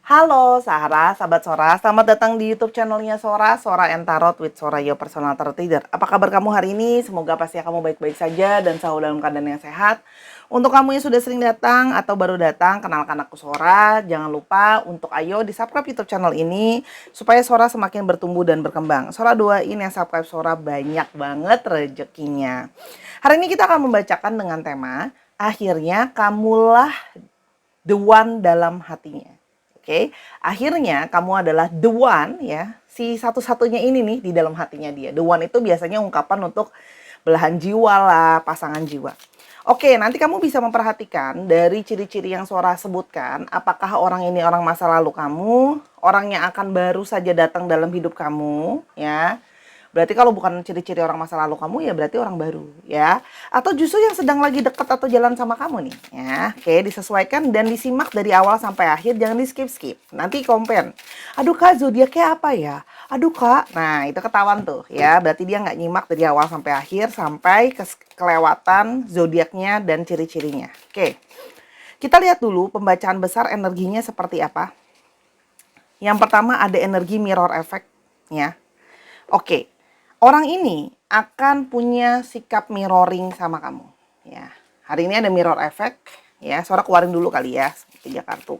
Halo Sarah, sahabat Sora, selamat datang di YouTube channelnya Sora, Sora and Tarot with Sora Your Personal Tarot Reader. Apa kabar kamu hari ini? Semoga pasti kamu baik-baik saja dan selalu dalam keadaan yang sehat. Untuk kamu yang sudah sering datang atau baru datang, kenalkan aku Sora. Jangan lupa untuk ayo di subscribe YouTube channel ini supaya Sora semakin bertumbuh dan berkembang. Sora doain yang subscribe Sora banyak banget rezekinya. Hari ini kita akan membacakan dengan tema akhirnya kamulah the one dalam hatinya. Oke, akhirnya kamu adalah the one ya, si satu-satunya ini nih di dalam hatinya dia. The one itu biasanya ungkapan untuk belahan jiwa lah, pasangan jiwa. Oke, nanti kamu bisa memperhatikan dari ciri-ciri yang Sora sebutkan, apakah orang ini orang masa lalu kamu, orang yang akan baru saja datang dalam hidup kamu, ya. Berarti kalau bukan ciri-ciri orang masa lalu kamu ya berarti orang baru ya. Atau justru yang sedang lagi dekat atau jalan sama kamu nih ya. Oke, disesuaikan dan disimak dari awal sampai akhir, jangan di skip-skip. Nanti komplain. Aduh Kak, zodiaknya apa ya? Aduh Kak. Nah, itu ketahuan tuh ya. Berarti dia nggak nyimak dari awal sampai akhir sampai kelewatan zodiaknya dan ciri-cirinya. Oke. Kita lihat dulu pembacaan besar energinya seperti apa. Yang pertama ada energi mirror effect ya. Oke. Orang ini akan punya sikap mirroring sama kamu ya. Hari ini ada mirror effect ya. Sora keluarin dulu kali ya 3 kartu.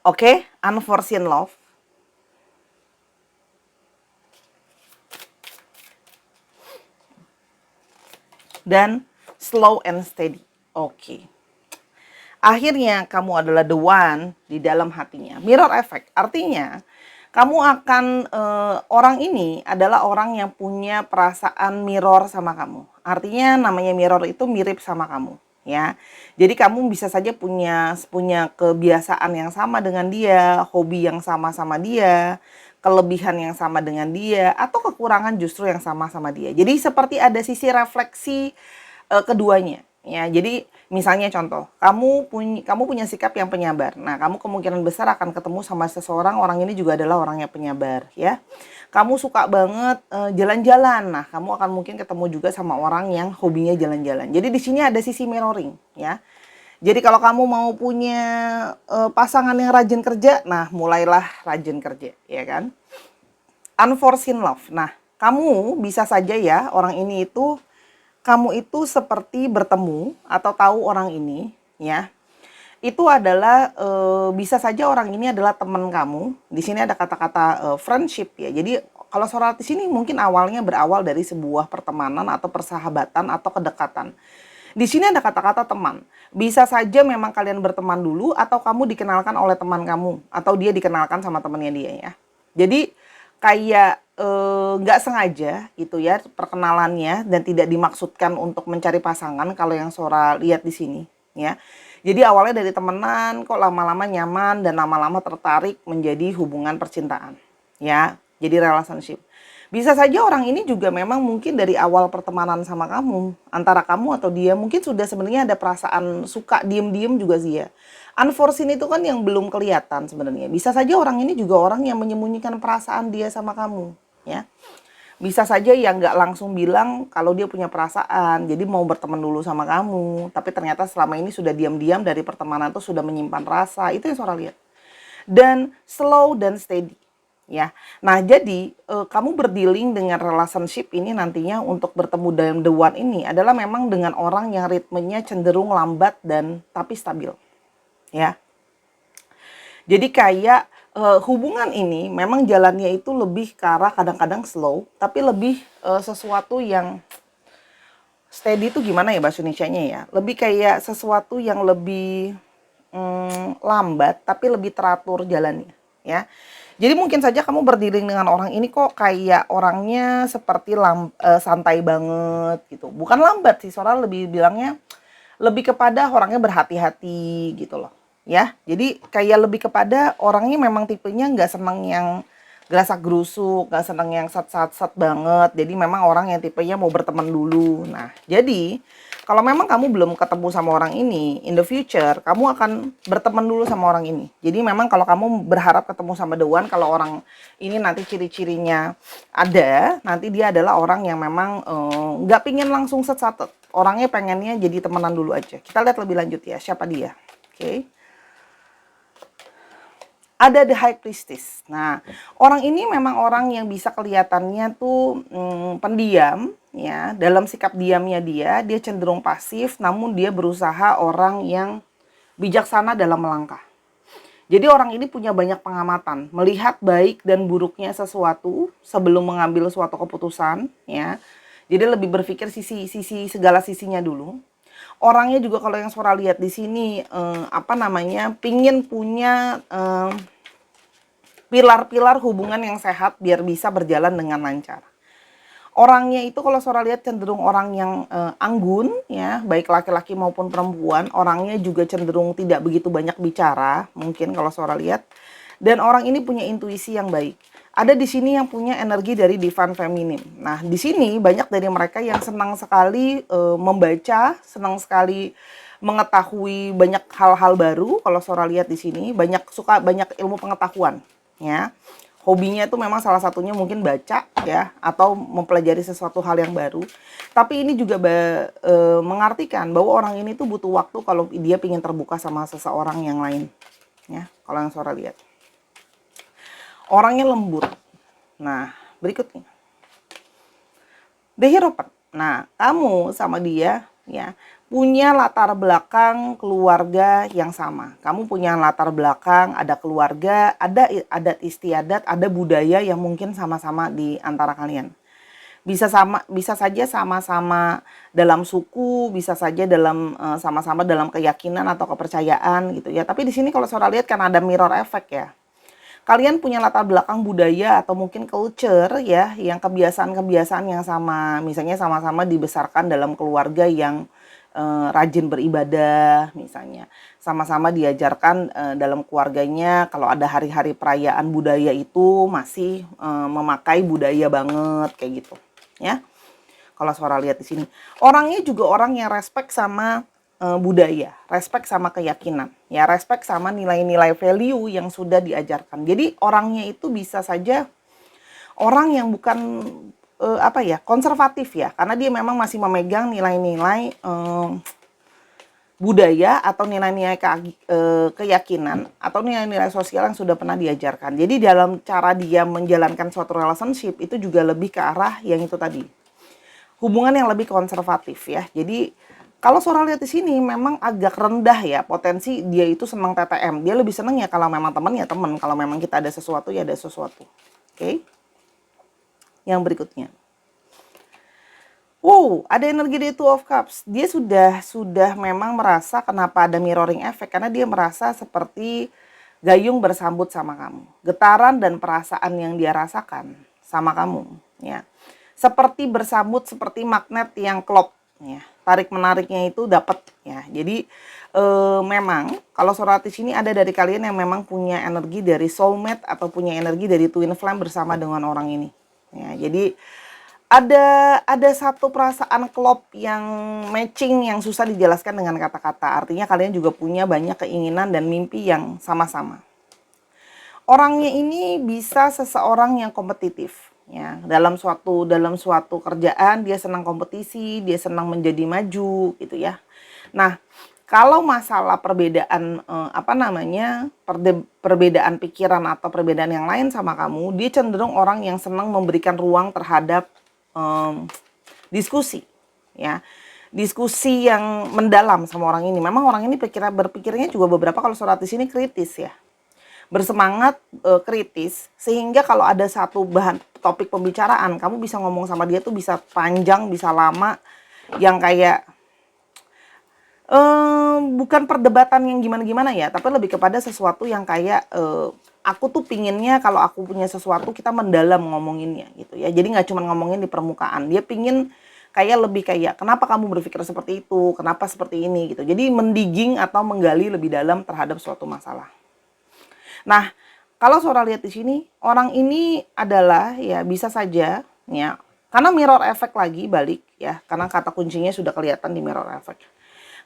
Oke, unforeseen love. Dan slow and steady. Oke. Akhirnya kamu adalah the one di dalam hatinya. Mirror effect artinya kamu akan orang ini adalah orang yang punya perasaan mirror sama kamu. Artinya namanya mirror itu mirip sama kamu, ya. Jadi kamu bisa saja punya kebiasaan yang sama dengan dia, hobi yang sama dia, kelebihan yang sama dengan dia, atau kekurangan justru yang sama dia. Jadi seperti ada sisi refleksi keduanya. Ya, jadi misalnya contoh, kamu punya sikap yang penyabar. Nah, kamu kemungkinan besar akan ketemu sama seseorang, orang ini juga adalah orang yang penyabar, ya. Kamu suka banget jalan-jalan. Nah, kamu akan mungkin ketemu juga sama orang yang hobinya jalan-jalan. Jadi di sini ada sisi mirroring, ya. Jadi kalau kamu mau punya pasangan yang rajin kerja, nah mulailah rajin kerja, ya kan? Unforeseen love. Nah, kamu bisa saja ya orang ini itu kamu itu seperti bertemu atau tahu orang ini ya. Itu adalah bisa saja orang ini adalah teman kamu. Di sini ada kata-kata friendship ya. Jadi kalau Sora di sini mungkin awalnya berawal dari sebuah pertemanan atau persahabatan atau kedekatan. Di sini ada kata-kata teman. Bisa saja memang kalian berteman dulu atau kamu dikenalkan oleh teman kamu atau dia dikenalkan sama temannya dia ya. Jadi kayak nggak sengaja gitu ya perkenalannya dan tidak dimaksudkan untuk mencari pasangan kalau yang Sora lihat di sini ya. Jadi awalnya dari temenan kok lama-lama nyaman dan lama-lama tertarik menjadi hubungan percintaan ya. Jadi relationship. Bisa saja orang ini juga memang mungkin dari awal pertemanan sama kamu, antara kamu atau dia mungkin sudah sebenarnya ada perasaan suka diem-diem juga sih ya. Unforeseen itu kan yang belum kelihatan sebenarnya. Bisa saja orang ini juga orang yang menyembunyikan perasaan dia sama kamu, ya. Bisa saja yang nggak langsung bilang kalau dia punya perasaan, jadi mau berteman dulu sama kamu, tapi ternyata selama ini sudah diam-diam dari pertemanan itu sudah menyimpan rasa, itu yang Sora lihat. Dan slow dan steady. Ya, nah jadi kamu berdealing dengan relationship ini nantinya untuk bertemu dalam the one ini adalah memang dengan orang yang ritmenya cenderung lambat dan tapi stabil, ya. Jadi kayak hubungan ini memang jalannya itu lebih ke arah kadang-kadang slow, tapi lebih sesuatu yang steady itu gimana ya bahasa Indonesianya ya? Lebih kayak sesuatu yang lebih lambat tapi lebih teratur jalannya, ya. Jadi mungkin saja kamu berdiri dengan orang ini kok kayak orangnya seperti santai banget gitu. Bukan lambat sih, Sora lebih bilangnya lebih kepada orangnya berhati-hati gitu loh. Ya, jadi kayak lebih kepada orangnya memang tipenya nggak seneng yang gerasak gerusuk, nggak seneng yang sat banget. Jadi memang orang yang tipenya mau berteman dulu. Nah, jadi kalau memang kamu belum ketemu sama orang ini, in the future, kamu akan berteman dulu sama orang ini. Jadi memang kalau kamu berharap ketemu sama the one, kalau orang ini nanti ciri-cirinya ada, nanti dia adalah orang yang memang nggak pingin langsung set-set. Orangnya pengennya jadi temenan dulu aja. Kita lihat lebih lanjut ya, siapa dia. Oke. Ada The High Priestess. Nah, orang ini memang orang yang bisa kelihatannya tuh pendiam, ya. Dalam sikap diamnya dia cenderung pasif, namun dia berusaha orang yang bijaksana dalam melangkah. Jadi orang ini punya banyak pengamatan, melihat baik dan buruknya sesuatu sebelum mengambil suatu keputusan, ya. Jadi lebih berpikir sisi segala sisinya dulu. Orangnya juga kalau yang Sora lihat di sini pingin punya pilar-pilar hubungan yang sehat biar bisa berjalan dengan lancar. Orangnya itu kalau Sora lihat cenderung orang yang anggun, ya, baik laki-laki maupun perempuan. Orangnya juga cenderung tidak begitu banyak bicara, mungkin kalau Sora lihat. Dan orang ini punya intuisi yang baik. Ada di sini yang punya energi dari divine feminine. Nah, di sini banyak dari mereka yang senang sekali membaca, senang sekali mengetahui banyak hal-hal baru. Kalau Sora lihat di sini, suka banyak ilmu pengetahuan, ya. Hobinya itu memang salah satunya mungkin baca, ya, atau mempelajari sesuatu hal yang baru. Tapi ini juga mengartikan bahwa orang ini tuh butuh waktu kalau dia ingin terbuka sama seseorang yang lain, ya. Kalau yang Sora lihat, orangnya lembut. Nah, berikutnya The Hierophant. Nah, kamu sama dia, ya, punya latar belakang keluarga yang sama. Kamu punya latar belakang, ada keluarga, ada adat istiadat, ada budaya yang mungkin sama-sama di antara kalian. Bisa saja sama-sama dalam suku, bisa saja dalam sama-sama dalam keyakinan atau kepercayaan gitu ya. Tapi di sini kalau Sora lihat kan ada mirror effect, ya. Kalian punya latar belakang budaya atau mungkin culture, ya, yang kebiasaan-kebiasaan yang sama. Misalnya sama-sama dibesarkan dalam keluarga yang rajin beribadah, misalnya sama-sama diajarkan dalam keluarganya kalau ada hari-hari perayaan budaya itu masih memakai budaya banget kayak gitu, ya. Kalau Sora lihat di sini, orangnya juga orang yang respect sama budaya, respect sama keyakinan, ya, respect sama nilai-nilai value yang sudah diajarkan. Jadi orangnya itu bisa saja orang yang bukan konservatif, ya, karena dia memang masih memegang nilai-nilai budaya atau nilai-nilai keyakinan atau nilai-nilai sosial yang sudah pernah diajarkan. Jadi dalam cara dia menjalankan suatu relationship itu juga lebih ke arah yang itu tadi, hubungan yang lebih konservatif, ya. Jadi kalau Sora lihat di sini memang agak rendah, ya, potensi dia itu senang TTM. Dia lebih senang ya kalau memang teman ya teman, kalau memang kita ada sesuatu ya ada sesuatu. Oke. Yang berikutnya. Wow, ada energi dari Two of Cups. Dia sudah memang merasa kenapa ada mirroring effect, karena dia merasa seperti gayung bersambut sama kamu. Getaran dan perasaan yang dia rasakan sama kamu, ya. Seperti bersambut, seperti magnet yang klop, ya. Tarik menariknya itu dapat, ya. Jadi memang kalau Sora di sini ada dari kalian yang memang punya energi dari soulmate atau punya energi dari twin flame bersama dengan orang ini. Ya, jadi ada satu perasaan klop yang matching yang susah dijelaskan dengan kata-kata. Artinya kalian juga punya banyak keinginan dan mimpi yang sama-sama. Orangnya ini bisa seseorang yang kompetitif, ya. Dalam suatu kerjaan dia senang kompetisi, dia senang menjadi maju gitu, ya. Nah, kalau masalah perbedaan perbedaan pikiran atau perbedaan yang lain sama kamu, dia cenderung orang yang senang memberikan ruang terhadap diskusi, ya. Diskusi yang mendalam sama orang ini. Memang orang ini berpikirnya juga beberapa kalau Sora di sini kritis, ya. Bersemangat kritis sehingga kalau ada satu bahan topik pembicaraan, kamu bisa ngomong sama dia tuh bisa panjang, bisa lama, yang kayak bukan perdebatan yang gimana-gimana, ya, tapi lebih kepada sesuatu yang kayak aku tuh pinginnya kalau aku punya sesuatu kita mendalam ngomonginnya gitu, ya. Jadi nggak cuma ngomongin di permukaan. Dia pingin lebih kayak kenapa kamu berpikir seperti itu, kenapa seperti ini gitu. Jadi mendigging atau menggali lebih dalam terhadap suatu masalah. Nah, kalau Sora lihat di sini, orang ini adalah, ya, bisa saja, ya, karena mirror effect lagi balik, ya, karena kata kuncinya sudah kelihatan di mirror effect.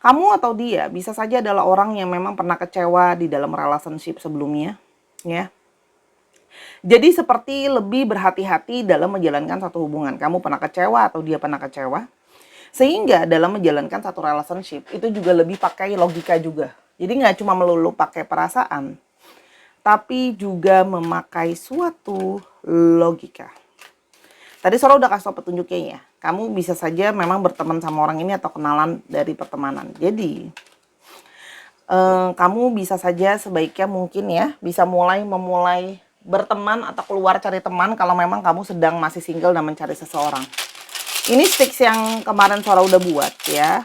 Kamu atau dia bisa saja adalah orang yang memang pernah kecewa di dalam relationship sebelumnya, ya. Jadi seperti lebih berhati-hati dalam menjalankan satu hubungan. Kamu pernah kecewa atau dia pernah kecewa. Sehingga dalam menjalankan satu relationship itu juga lebih pakai logika juga. Jadi nggak cuma melulu pakai perasaan, tapi juga memakai suatu logika. Tadi Sora udah kasih tau petunjuknya ya. Kamu bisa saja memang berteman sama orang ini atau kenalan dari pertemanan. Jadi kamu bisa saja sebaiknya mungkin ya bisa memulai berteman atau keluar cari teman kalau memang kamu sedang masih single dan mencari seseorang. Ini sticks yang kemarin Sora udah buat ya.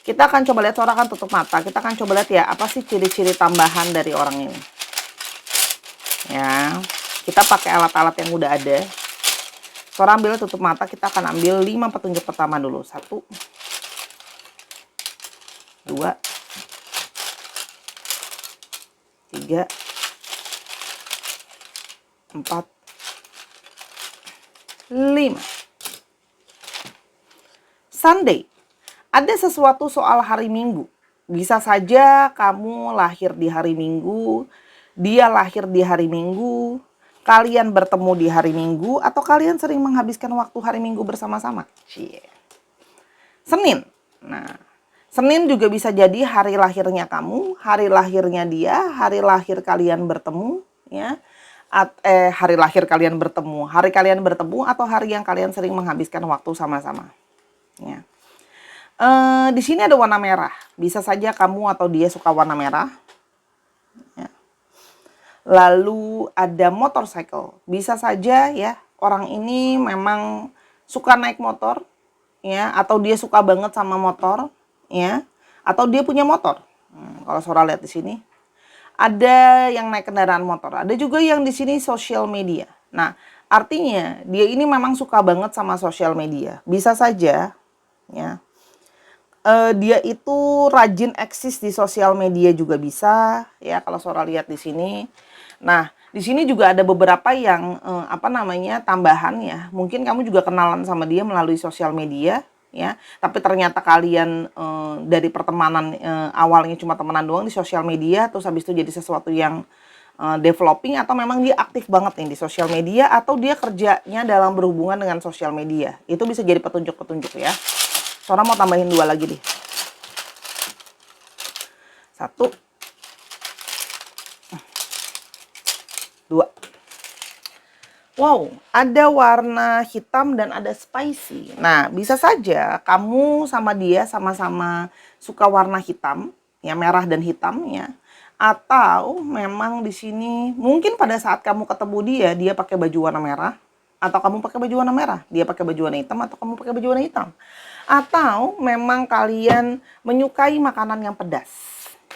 Kita akan coba lihat, Sora akan tutup mata. Kita akan coba lihat ya apa sih ciri-ciri tambahan dari orang ini. Ya, kita pakai alat-alat yang udah ada. Sora ambil tutup mata, kita akan ambil 5 petunjuk pertama dulu. 1, 2, 3, 4, 5. Sunday. Ada sesuatu soal hari Minggu. Bisa saja kamu lahir di hari Minggu, dia lahir di hari Minggu, kalian bertemu di hari Minggu, atau kalian sering menghabiskan waktu hari Minggu bersama-sama. Senin. Nah, Senin juga bisa jadi hari lahirnya kamu, hari lahirnya dia, hari lahir kalian bertemu, ya. Hari lahir kalian bertemu, hari kalian bertemu, atau hari yang kalian sering menghabiskan waktu sama-sama. Ya. Di sini ada warna merah. Bisa saja kamu atau dia suka warna merah. Ya. Lalu ada motorcycle. Bisa saja ya orang ini memang suka naik motor, ya, atau dia suka banget sama motor, ya, atau dia punya motor. Kalau Sora lihat di sini ada yang naik kendaraan motor, ada juga yang di sini sosial media. Nah, artinya dia ini memang suka banget sama sosial media. Bisa saja, ya. Dia itu rajin eksis di sosial media juga bisa, ya, kalau Sora lihat di sini. Nah, di sini juga ada beberapa yang tambahan ya. Mungkin kamu juga kenalan sama dia melalui sosial media, ya. Tapi ternyata kalian dari pertemanan awalnya cuma temenan doang di sosial media, terus habis itu jadi sesuatu yang developing, atau memang dia aktif banget nih di sosial media, atau dia kerjanya dalam berhubungan dengan sosial media. Itu bisa jadi petunjuk-petunjuk ya. Sora mau tambahin 2 lagi deh. 1, 2. Wow, ada warna hitam dan ada spicy. Nah, bisa saja kamu sama dia sama-sama suka warna hitam, ya, merah dan hitam ya. Atau memang di sini mungkin pada saat kamu ketemu dia pakai baju warna merah, atau kamu pakai baju warna merah, dia pakai baju warna hitam, atau kamu pakai baju warna hitam. Atau memang kalian menyukai makanan yang pedas.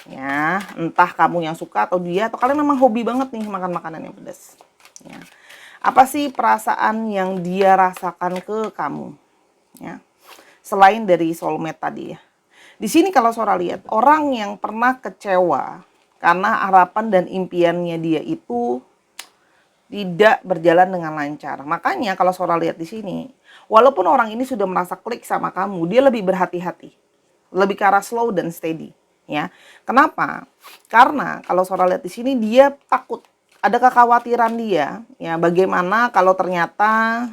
Ya, entah kamu yang suka atau dia, atau kalian memang hobi banget nih makan makanan yang pedas. Ya. Apa sih perasaan yang dia rasakan ke kamu? Ya. Selain dari soulmate tadi ya. Di sini kalau Sora lihat, orang yang pernah kecewa karena harapan dan impiannya dia itu tidak berjalan dengan lancar. Makanya kalau Sora lihat di sini, walaupun orang ini sudah merasa klik sama kamu, dia lebih berhati-hati. Lebih ke arah slow dan steady, ya. Kenapa? Karena kalau Sora lihat di sini dia takut, ada kekhawatiran dia, ya, bagaimana kalau ternyata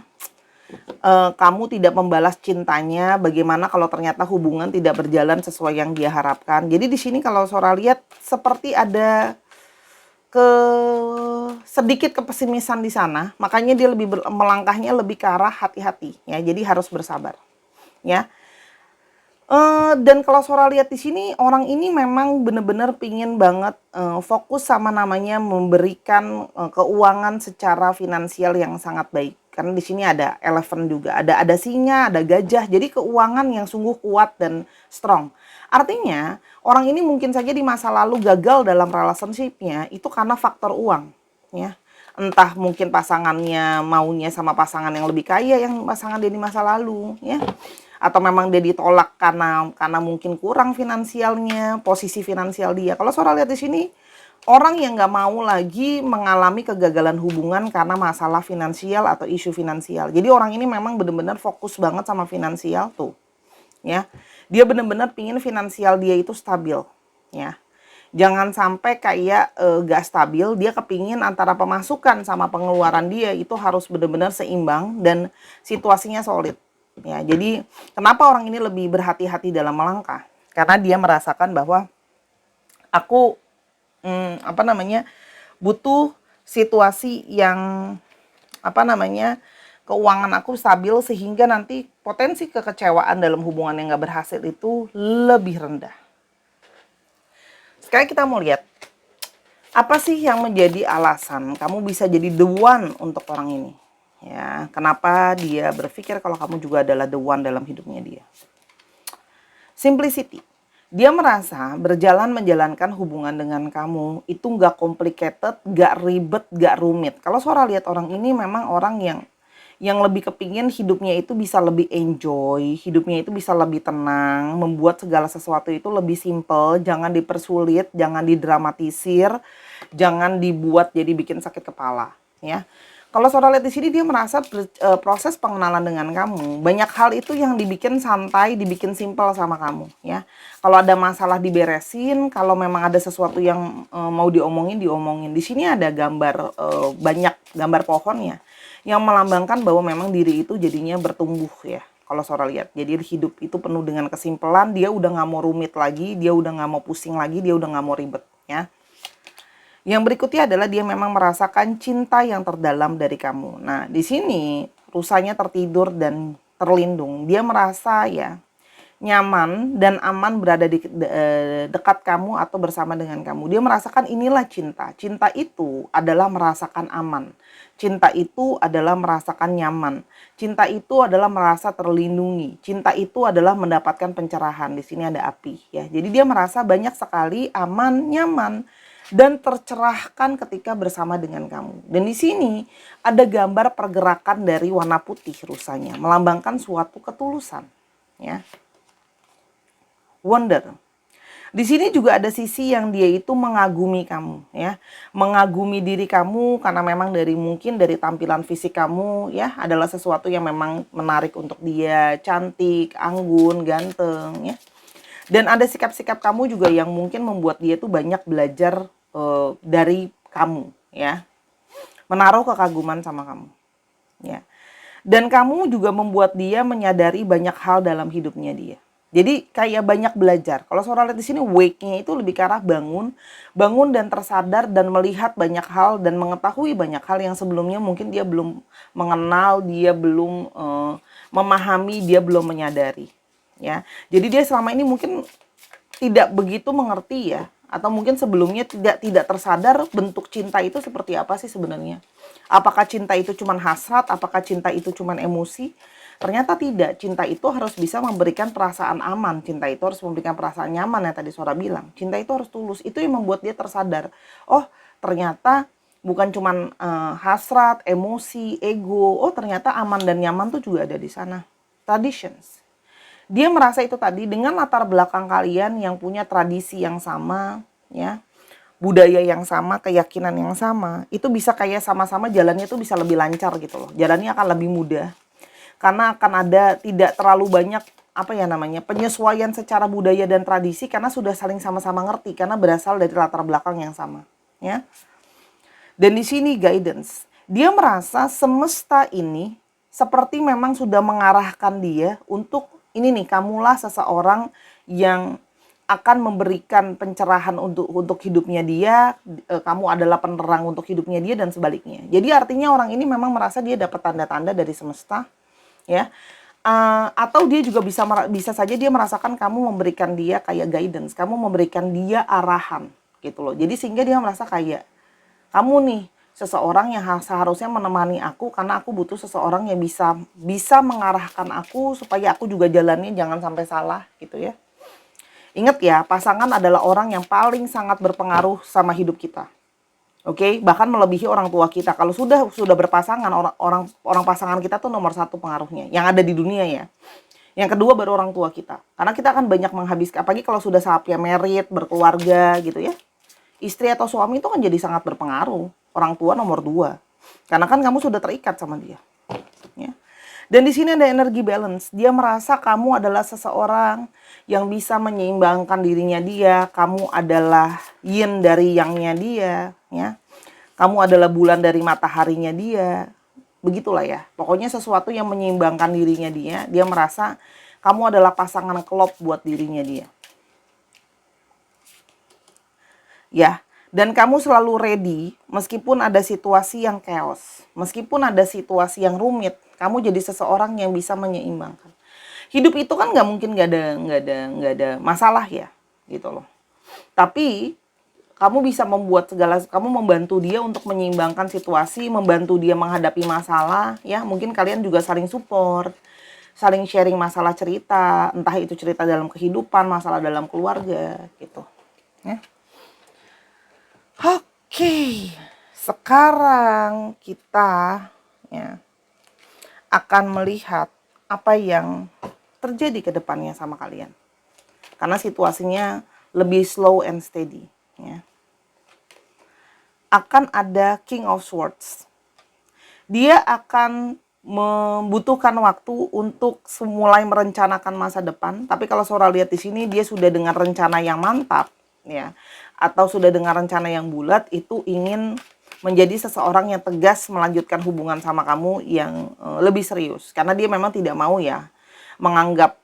kamu tidak membalas cintanya, bagaimana kalau ternyata hubungan tidak berjalan sesuai yang dia harapkan. Jadi di sini kalau Sora lihat seperti ada sedikit kepesimisan di sana, makanya dia lebih melangkahnya lebih ke arah hati-hati, ya. Jadi harus bersabar, ya. Dan kalau Sora lihat di sini, orang ini memang benar-benar pingin banget fokus sama namanya memberikan keuangan secara finansial yang sangat baik. Karena di sini ada elephant juga, ada singa, ada gajah. Jadi keuangan yang sungguh kuat dan strong. Artinya orang ini mungkin saja di masa lalu gagal dalam relationship-nya itu karena faktor uang, ya. Entah mungkin pasangannya maunya sama pasangan yang lebih kaya yang pasangan dia di masa lalu, ya. Atau memang dia ditolak karena mungkin kurang finansialnya, posisi finansial dia. Kalau Sora lihat di sini, orang yang nggak mau lagi mengalami kegagalan hubungan karena masalah finansial atau isu finansial. Jadi orang ini memang benar-benar fokus banget sama finansial tuh, ya. Dia benar-benar pingin finansial dia itu stabil, ya. Jangan sampai kayak gak stabil, dia kepingin antara pemasukan sama pengeluaran dia itu harus benar-benar seimbang dan situasinya solid. Ya, jadi kenapa orang ini lebih berhati-hati dalam melangkah? Karena dia merasakan bahwa Aku apa namanya, butuh situasi yang apa namanya, keuangan aku stabil sehingga nanti potensi kekecewaan dalam hubungan yang gak berhasil itu lebih rendah. Sekarang kita mau lihat apa sih yang menjadi alasan kamu bisa jadi the one untuk orang ini? Ya, kenapa dia berpikir kalau kamu juga adalah the one dalam hidupnya dia? Simplicity. Dia merasa berjalan menjalankan hubungan dengan kamu itu nggak complicated, nggak ribet, nggak rumit. Kalau Sora lihat orang ini memang orang yang lebih kepingin hidupnya itu bisa lebih enjoy, hidupnya itu bisa lebih tenang, membuat segala sesuatu itu lebih simple, jangan dipersulit, jangan didramatisir, jangan dibuat jadi bikin sakit kepala, ya. Kalau Saudara lihat di sini dia merasa proses pengenalan dengan kamu, banyak hal itu yang dibikin santai, dibikin simple sama kamu, ya. Kalau ada masalah diberesin, kalau memang ada sesuatu yang mau diomongin, diomongin. Di sini ada gambar banyak gambar pohonnya yang melambangkan bahwa memang diri itu jadinya bertumbuh, ya. Kalau Saudara lihat, jadi hidup itu penuh dengan kesimpelan, dia udah nggak mau rumit lagi, dia udah nggak mau pusing lagi, dia udah nggak mau ribet, ya. Yang berikutnya adalah dia memang merasakan cinta yang terdalam dari kamu. Nah, di sini rusanya tertidur dan terlindung. Dia merasa ya nyaman dan aman berada di dekat kamu atau bersama dengan kamu. Dia merasakan inilah cinta. Cinta itu adalah merasakan aman. Cinta itu adalah merasakan nyaman. Cinta itu adalah merasa terlindungi. Cinta itu adalah mendapatkan pencerahan. Di sini ada api ya. Jadi dia merasa banyak sekali aman, nyaman dan tercerahkan ketika bersama dengan kamu. Dan di sini ada gambar pergerakan dari warna putih rusanya, melambangkan suatu ketulusan, ya. Wonder. Di sini juga ada sisi yang dia itu mengagumi kamu, ya. Mengagumi diri kamu karena memang mungkin dari tampilan fisik kamu, ya, adalah sesuatu yang memang menarik untuk dia, cantik, anggun, ganteng, ya. Dan ada sikap-sikap kamu juga yang mungkin membuat dia tuh banyak belajar dari kamu, ya. Menaruh kekaguman sama kamu, ya. Dan kamu juga membuat dia menyadari banyak hal dalam hidupnya dia. Jadi kayak banyak belajar. Kalau Saudara lihat di sini wake-nya itu lebih ke arah bangun, bangun dan tersadar dan melihat banyak hal dan mengetahui banyak hal yang sebelumnya mungkin dia belum mengenal, dia belum memahami, dia belum menyadari, ya. Jadi dia selama ini mungkin tidak begitu mengerti ya, atau mungkin sebelumnya tidak tersadar bentuk cinta itu seperti apa sih sebenarnya. Apakah cinta itu cuma hasrat, apakah cinta itu cuma emosi? Ternyata tidak, cinta itu harus bisa memberikan perasaan aman, cinta itu harus memberikan perasaan nyaman yang tadi Sora bilang. Cinta itu harus tulus, itu yang membuat dia tersadar. Oh, ternyata bukan cuma hasrat, emosi, ego. Oh, ternyata aman dan nyaman tuh juga ada di sana. Traditions. Dia merasa itu tadi dengan latar belakang kalian yang punya tradisi yang sama, ya, budaya yang sama, keyakinan yang sama, itu bisa kayak sama-sama jalannya tuh bisa lebih lancar gitu loh. Jalannya akan lebih mudah. Karena akan ada tidak terlalu banyak apa ya namanya, penyesuaian secara budaya dan tradisi karena sudah saling sama-sama ngerti karena berasal dari latar belakang yang sama, ya. Dan di sini guidance. Dia merasa semesta ini seperti memang sudah mengarahkan dia untuk ini nih, kamulah seseorang yang akan memberikan pencerahan untuk hidupnya dia, kamu adalah penerang untuk hidupnya dia dan sebaliknya. Jadi artinya orang ini memang merasa dia dapat tanda-tanda dari semesta, ya. Atau dia juga bisa saja dia merasakan kamu memberikan dia kayak guidance, kamu memberikan dia arahan gitu loh. Jadi sehingga dia merasa kayak kamu nih seseorang yang seharusnya menemani aku karena aku butuh seseorang yang bisa mengarahkan aku supaya aku juga jalannya jangan sampai salah gitu ya. Ingat ya, pasangan adalah orang yang paling sangat berpengaruh sama hidup kita. Oke, bahkan melebihi orang tua kita. Kalau sudah berpasangan, orang pasangan kita tuh nomor satu pengaruhnya yang ada di dunia ya. Yang kedua baru orang tua kita. Karena kita akan banyak menghabiskan, apalagi kalau sudah saatnya married, berkeluarga gitu ya. Istri atau suami itu kan jadi sangat berpengaruh. Orang tua nomor 2. Karena kan kamu sudah terikat sama dia. Ya. Dan di sini ada energi balance. Dia merasa kamu adalah seseorang yang bisa menyeimbangkan dirinya dia. Kamu adalah yin dari yang-nya dia. Ya. Kamu adalah bulan dari mataharinya dia. Begitulah ya. Pokoknya sesuatu yang menyeimbangkan dirinya dia. Dia merasa kamu adalah pasangan klop buat dirinya dia. ya. Dan kamu selalu ready meskipun ada situasi yang chaos, meskipun ada situasi yang rumit, kamu jadi seseorang yang bisa menyeimbangkan. Hidup itu kan nggak mungkin nggak ada masalah ya, gitu loh. Tapi kamu bisa membuat kamu membantu dia untuk menyeimbangkan situasi, membantu dia menghadapi masalah, ya. Mungkin kalian juga saling support, saling sharing masalah cerita, entah itu cerita dalam kehidupan, masalah dalam keluarga, gitu. Ya. Oke, sekarang kita ya akan melihat apa yang terjadi ke depannya sama kalian. Karena situasinya lebih slow and steady. Ya. Akan ada King of Swords. Dia akan membutuhkan waktu untuk mulai merencanakan masa depan. Tapi kalau Sora lihat di sini, dia sudah dengan rencana yang mantap, ya, atau sudah dengan rencana yang bulat, itu ingin menjadi seseorang yang tegas melanjutkan hubungan sama kamu yang lebih serius. Karena dia memang tidak mau ya dianggap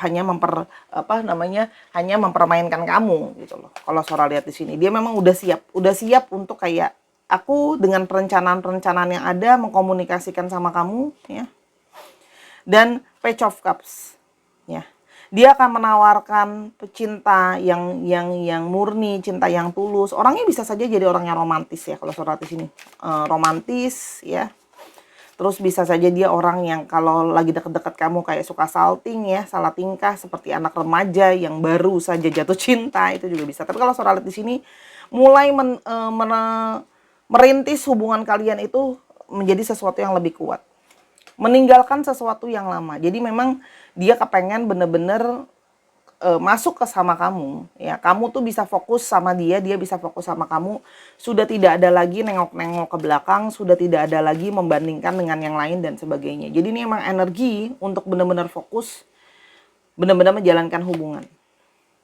hanya mempermainkan kamu gitu loh. Kalau Sora lihat di sini, dia memang udah siap untuk kayak aku dengan perencanaan-perencanaan yang ada mengkomunikasikan sama kamu, ya. Dan Page of Cups, ya. Dia akan menawarkan cinta yang murni, cinta yang tulus. Orangnya bisa saja jadi orang yang romantis ya kalau Sora di sini. Romantis ya. Terus bisa saja dia orang yang kalau lagi deket-deket kamu kayak suka salting ya, salah tingkah seperti anak remaja yang baru saja jatuh cinta, itu juga bisa. Tapi kalau Sora lihat di sini mulai merintis hubungan kalian itu menjadi sesuatu yang lebih kuat. Meninggalkan sesuatu yang lama. Jadi memang dia kepengen bener-bener masuk ke sama kamu, ya. Kamu tuh bisa fokus sama dia, dia bisa fokus sama kamu. Sudah tidak ada lagi nengok-nengok ke belakang, sudah tidak ada lagi membandingkan dengan yang lain dan sebagainya. Jadi ini emang energi untuk benar-benar fokus, benar-benar menjalankan hubungan,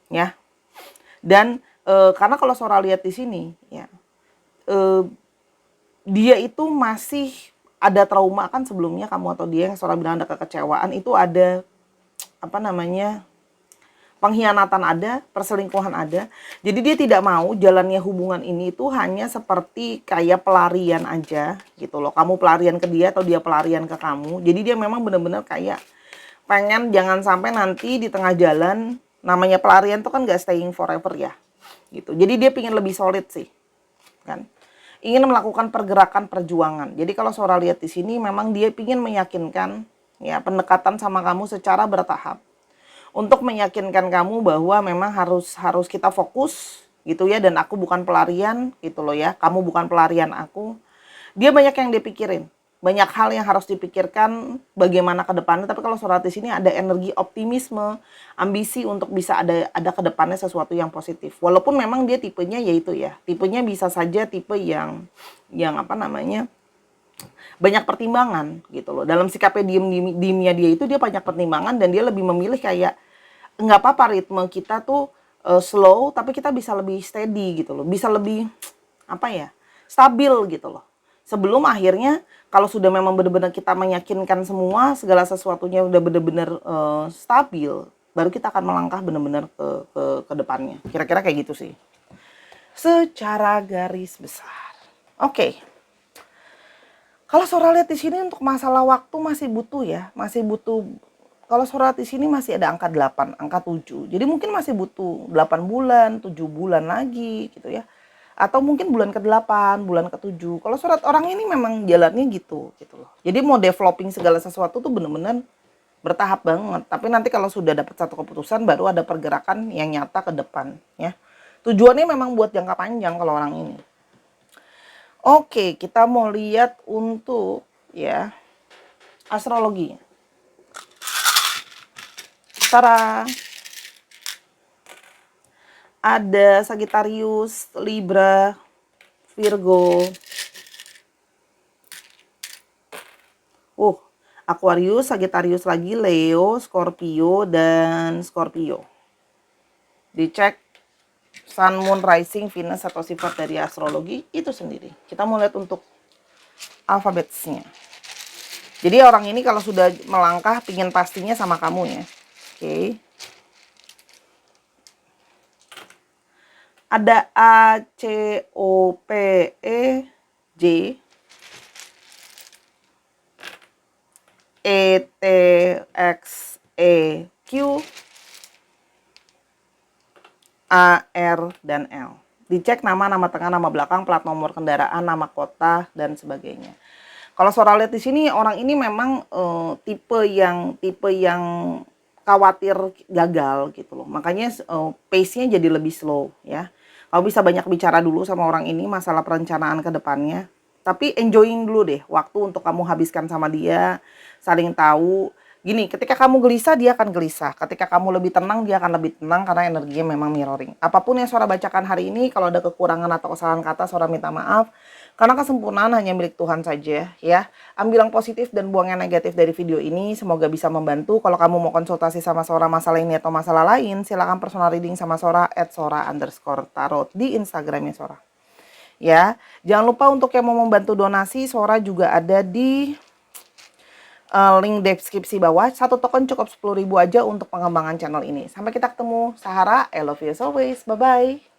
ya. Dan karena kalau Sora lihat di sini, ya, dia itu masih ada trauma kan sebelumnya, kamu atau dia yang Sora bilang ada kekecewaan, itu ada pengkhianatan ada, perselingkuhan ada. Jadi dia tidak mau jalannya hubungan ini itu hanya seperti kayak pelarian aja gitu loh. Kamu pelarian ke dia atau dia pelarian ke kamu. Jadi dia memang benar-benar kayak pengen jangan sampai nanti di tengah jalan, namanya pelarian tuh kan gak staying forever ya. Gitu. Jadi dia pengen lebih solid sih. Kan? Ingin melakukan pergerakan perjuangan. Jadi kalau Sora lihat di sini memang dia ingin meyakinkan ya pendekatan sama kamu secara bertahap. Untuk meyakinkan kamu bahwa memang harus kita fokus gitu ya, dan aku bukan pelarian gitu loh ya, kamu bukan pelarian aku. Dia banyak yang dipikirin, banyak hal yang harus dipikirkan bagaimana ke depannya. Tapi kalau Sora di sini ada energi optimisme, ambisi untuk bisa ada ke depannya sesuatu yang positif. Walaupun memang dia tipenya yaitu ya, tipenya bisa saja tipe yang banyak pertimbangan gitu loh. Dalam sikapnya diemnya dia itu dia banyak pertimbangan, dan dia lebih memilih kayak nggak apa-apa ritme kita tuh slow, tapi kita bisa lebih steady gitu loh, bisa lebih stabil gitu loh. Sebelum akhirnya kalau sudah memang benar-benar kita meyakinkan semua segala sesuatunya udah benar-benar stabil, baru kita akan melangkah benar-benar ke depannya. Kira-kira kayak gitu sih. Secara garis besar. Oke. Kalau Sora lihat di sini untuk masalah waktu masih butuh ya, masih butuh. Kalau Sora di sini masih ada angka 8, angka 7. Jadi mungkin masih butuh 8 bulan, 7 bulan lagi gitu ya. Atau mungkin bulan ke-8, bulan ke-7. Kalau surat orang ini memang jalannya gitu loh. Jadi mau developing segala sesuatu tuh bener-bener bertahap banget. Tapi nanti kalau sudah dapat satu keputusan baru ada pergerakan yang nyata ke depan ya. Tujuannya memang buat jangka panjang kalau orang ini. Oke, kita mau lihat untuk ya astrologi. Tara, ada Sagittarius, Libra, Virgo, Aquarius, Sagittarius lagi, Leo, Scorpio, dan Scorpio. Dicek Sun, Moon, Rising, Venus atau sifat dari astrologi itu sendiri. Kita mau lihat untuk alfabetnya. Jadi orang ini kalau sudah melangkah pingin pastinya sama kamu ya. Oke. Ada A, C, O, P, E, J, E, T, X, E, Q, A, R, dan L. Dicek nama, nama tengah, nama belakang, plat nomor kendaraan, nama kota, dan sebagainya. Kalau Sora lihat di sini, orang ini memang tipe yang khawatir gagal gitu loh. Makanya pace-nya jadi lebih slow ya. Kalau bisa banyak bicara dulu sama orang ini masalah perencanaan ke depannya. Tapi enjoying dulu deh waktu untuk kamu habiskan sama dia, saling tahu. Gini, ketika kamu gelisah, dia akan gelisah. Ketika kamu lebih tenang, dia akan lebih tenang karena energinya memang mirroring. Apapun yang Sora bacakan hari ini, kalau ada kekurangan atau kesalahan kata, Sora minta maaf. Karena kesempurnaan hanya milik Tuhan saja ya. Ambil yang positif dan buang yang negatif dari video ini. Semoga bisa membantu. Kalau kamu mau konsultasi sama Sora masalah ini atau masalah lain, silakan personal reading sama Sora @sora_tarot di Instagramnya Sora. Ya, jangan lupa untuk yang mau membantu donasi, Sora juga ada di link deskripsi bawah. Satu token cukup 10.000 aja untuk pengembangan channel ini. Sampai kita ketemu. Sahara, I love you as always. Bye-bye.